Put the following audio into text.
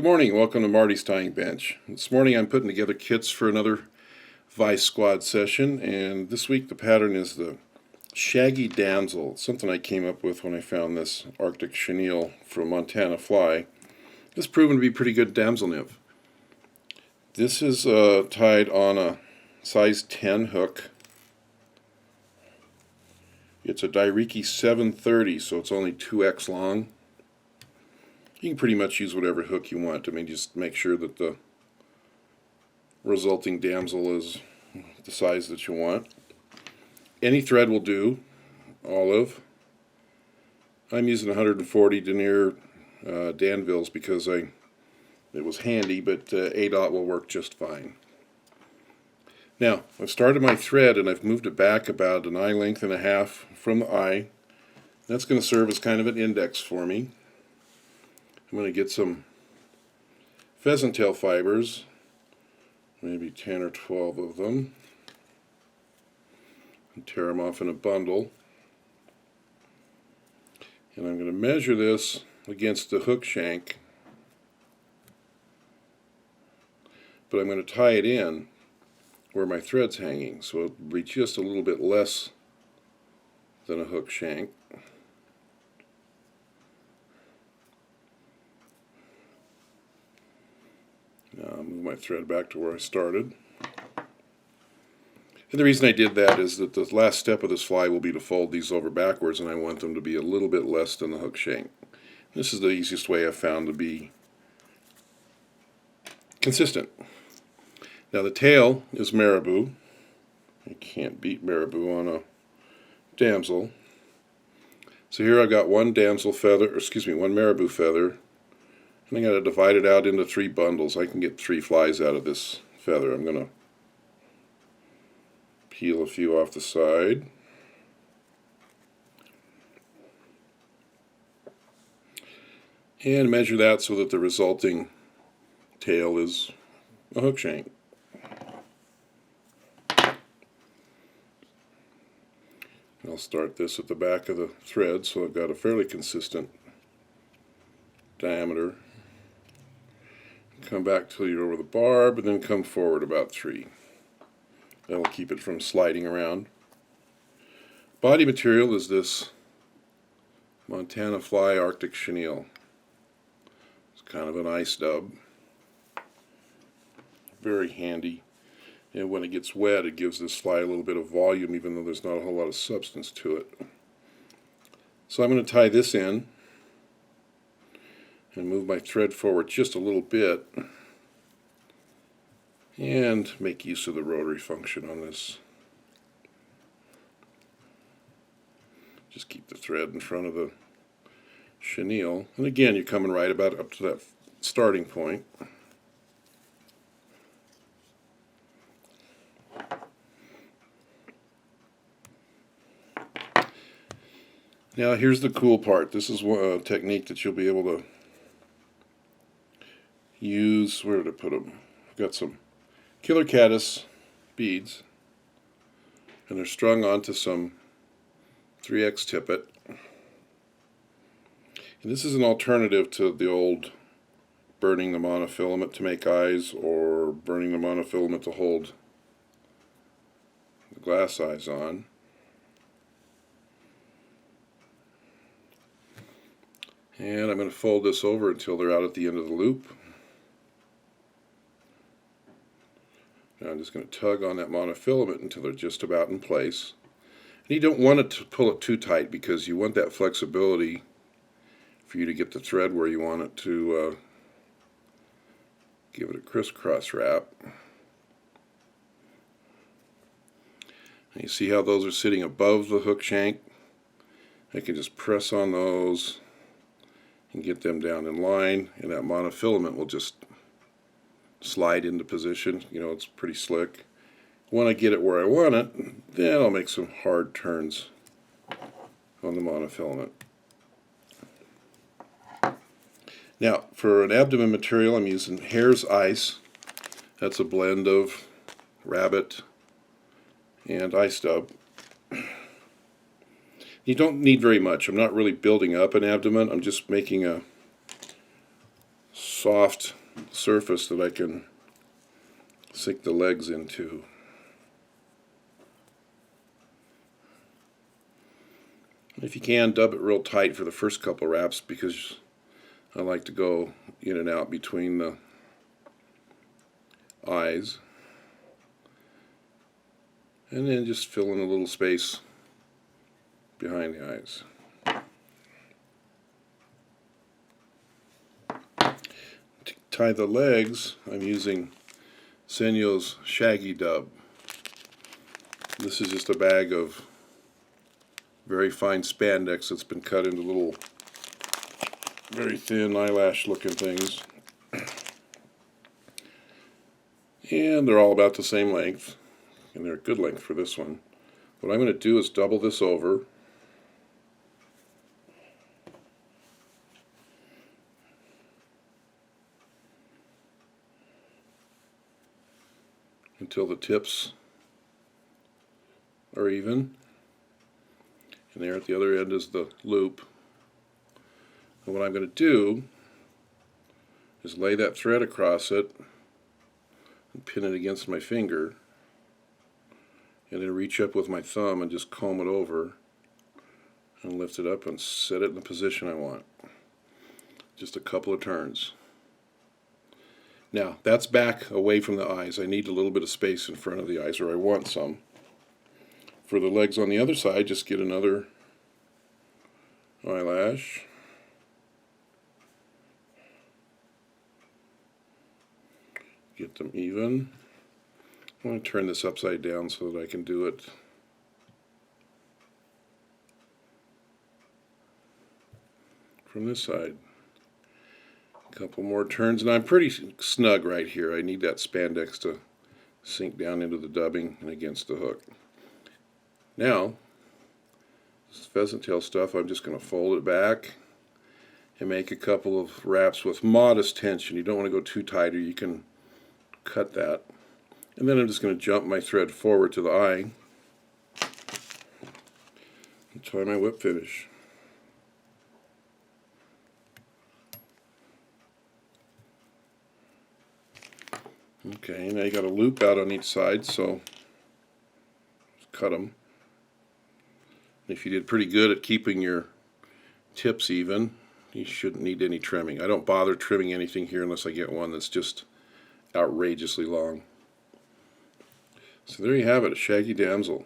Good morning, welcome to Marty's Tying Bench. This morning I'm putting together kits for another Vice Squad session, and this week the pattern is the Shaggy Damsel. It's something I came up with when I found this Arctic Chenille from Montana Fly. It's proven to be a pretty good damsel nymph. This is tied on a size 10 hook. It's a Riki 730, so it's only 2x long. You can pretty much use whatever hook you want. I mean, just make sure that the resulting damsel is the size that you want. Any thread will do. Olive. I'm using 140 denier Danville's because it was handy, but ADOT will work just fine. Now, I've started my thread and I've moved it back about an eye length and a half from the eye. That's going to serve as kind of an index for me. I'm going to get some pheasant tail fibers, maybe 10 or 12 of them, and tear them off in a bundle. And I'm going to measure this against the hook shank, but I'm going to tie it in where my thread's hanging, so it'll be just a little bit less than a hook shank. Now I'll move my thread back to where I started. And the reason I did that is that the last step of this fly will be to fold these over backwards, and I want them to be a little bit less than the hook shank. This is the easiest way I've found to be consistent. Now the tail is marabou. You can't beat marabou on a damsel. So here I've got one damsel feather, one marabou feather. And I got to divide it out into 3 bundles. I can get 3 flies out of this feather. I'm going to peel a few off the side. And measure that so that the resulting tail is a hook shank. I'll start this at the back of the thread so I've got a fairly consistent diameter. Come back till you're over the barb, and then come forward about 3. That'll keep it from sliding around. Body material is this Montana Fly Arctic Chenille. It's kind of an ice dub. Very handy. And when it gets wet, it gives this fly a little bit of volume, even though there's not a whole lot of substance to it. So I'm going to tie this in and move my thread forward just a little bit and make use of the rotary function on this. Just keep the thread in front of the chenille, and again you're coming right about up to that starting point. Now here's the cool part. This is a technique that you'll be able to use. Where did I put them? I've got some killer caddis beads, and they're strung onto some 3x tippet. And this is an alternative to the old burning the monofilament to make eyes, or burning the monofilament to hold the glass eyes on. And I'm going to fold this over until they're out at the end of the loop. Now I'm just going to tug on that monofilament until they're just about in place. And you don't want to pull it too tight because you want that flexibility for you to get the thread where you want it to give it a crisscross wrap. And you see how those are sitting above the hook shank? I can just press on those and get them down in line, and that monofilament will just slide into position. You know, it's pretty slick. When I get it where I want it, then I'll make some hard turns on the monofilament. Now, for an abdomen material, I'm using hare's ice. That's a blend of rabbit and ice dub. You don't need very much. I'm not really building up an abdomen. I'm just making a soft surface that I can sink the legs into. If you can, dub it real tight for the first couple wraps, because I like to go in and out between the eyes. And then just fill in a little space behind the eyes. To tie the legs, I'm using Senyo's Shaggy Dub. This is just a bag of very fine spandex that's been cut into little, very thin eyelash looking things. And they're all about the same length, and they're a good length for this one. What I'm going to do is double this over until the tips are even, and there at the other end is the loop. And what I'm going to do is lay that thread across it and pin it against my finger, and then reach up with my thumb and just comb it over and lift it up and set it in the position I want. Just a couple of turns. Now that's back away from the eyes. I need a little bit of space in front of the eyes, or I want some. For the legs on the other side, just get another eyelash. Get them even. I'm going to turn this upside down so that I can do it from this side. A couple more turns, and I'm pretty snug right here. I need that spandex to sink down into the dubbing and against the hook. Now, this pheasant tail stuff, I'm just going to fold it back and make a couple of wraps with modest tension. You don't want to go too tight, or you can cut that. And then I'm just going to jump my thread forward to the eye and tie my whip finish. Okay, now you got a loop out on each side, so just cut them. If you did pretty good at keeping your tips even, you shouldn't need any trimming. I don't bother trimming anything here unless I get one that's just outrageously long. So there you have it, a Shaggy Damsel.